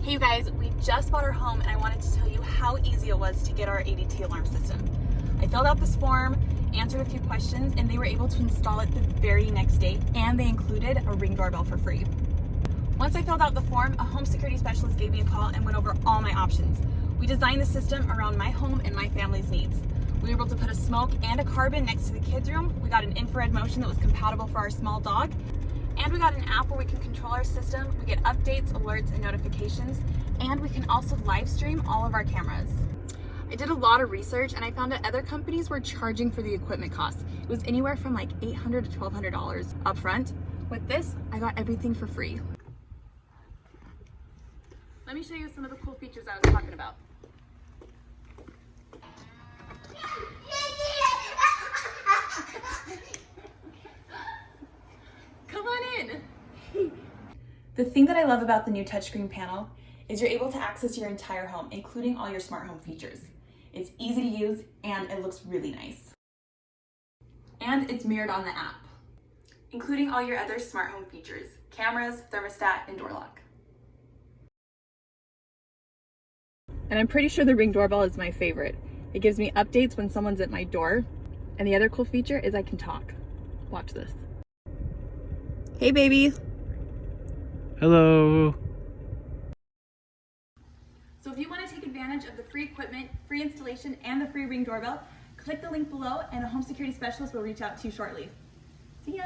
Hey you guys, we just bought our home and I wanted to tell you how easy it was to get our ADT alarm system. I filled out this form, answered a few questions, and they were able to install it the very next day, and they included a Ring doorbell for free. Once I filled out the form, a home security specialist gave me a call and went over all my options. We designed the system around my home and my family's needs. We were able to put a smoke and a carbon next to the kids' room. We got an infrared motion that was compatible for our small dog. And we got an app where we can control our system. We get updates, alerts, and notifications. And we can also live stream all of our cameras. I did a lot of research and I found that other companies were charging for the equipment cost. It was anywhere from like $800 to $1,200 up front. With this, I got everything for free. Let me show you some of the cool features I was talking about. Come on in. The thing that I love about the new touchscreen panel is you're able to access your entire home, including all your smart home features. It's easy to use and it looks really nice. And it's mirrored on the app, including all your other smart home features, cameras, thermostat, and door lock. And I'm pretty sure the Ring doorbell is my favorite. It gives me updates when someone's at my door. And the other cool feature is I can talk. Watch this. Hey, baby. Hello. So if you want to take advantage of the free equipment, free installation, and the free Ring doorbell, click the link below and a home security specialist will reach out to you shortly. See ya.